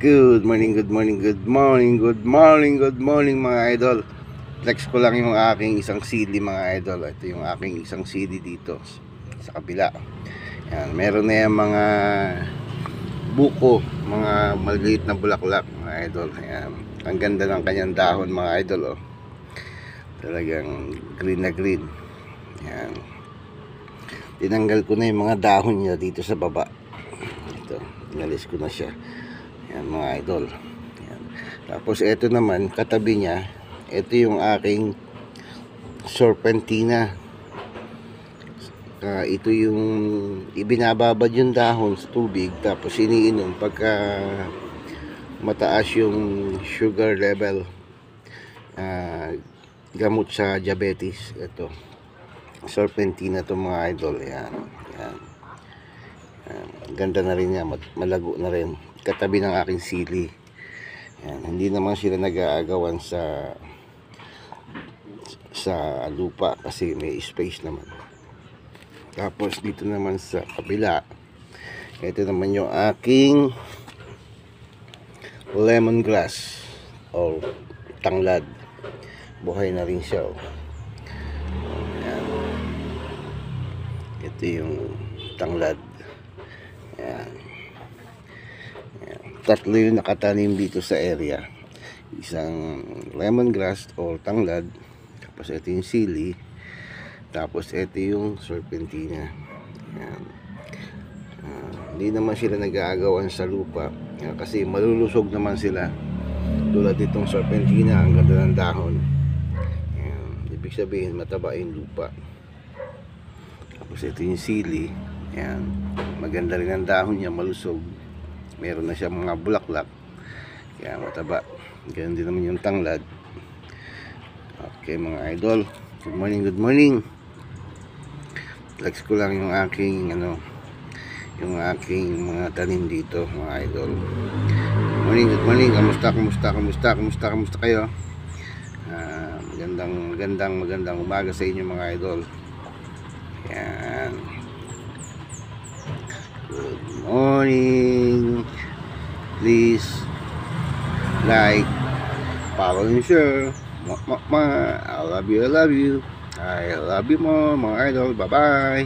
Good morning, good morning, good morning, good morning, good morning mga idol. Flex ko lang yung aking isang CD mga idol. Ito yung aking isang CD dito sa kabila. Yan, meron na yung mga buko, mga maliit na bulaklak mga idol. Yan, ang ganda ng kanyang dahon mga idol. Talagang green na green. Yan. Tinanggal ko na yung mga dahon niya dito sa baba. Ito, inalis ko na siya. Yan mga idol. Yan. Tapos ito naman katabi niya, ito yung aking serpentina. Ito yung ibinababad yung dahon sa tubig, tapos iniinom pagka mataas yung sugar level, gamot sa diabetes. Ito serpentina to mga idol. Yan. Yan. Ganda na rin niya, malago na rin, katabi ng aking sili. Yan, hindi naman sila nag-aagawan sa lupa kasi may space naman. Tapos dito naman sa kabila, ito naman yung aking lemongrass o tanglad. Buhay na rin siya. Yan. Ito yung tanglad. Yan. Yan. Tatlo yung nakatanim dito sa area. Isang lemongrass o tanglad, tapos ito yung sili, tapos ito yung serpentina. Yan. Hindi naman sila nag-aagawan sa lupa kasi malulusog naman sila. Tulad itong serpentina, ang ganda ng dahon. Yan. Ibig sabihin mataba yung lupa. Tapos ito yung sili. Yan, maganda rin ang dahon niya, malusog. Meron na siya mga bulaklak, kaya mataba. Ganun din naman yung tanglad. Okay mga idol, good morning, good morning. Flex ko lang yung aking yung aking mga tanim dito mga idol. Good morning, good morning. Kamusta kayo? Magandang umaga sa inyo mga idol. Yan. Good morning. Please like, follow and share. I love you. I love you more mga idol. Bye bye.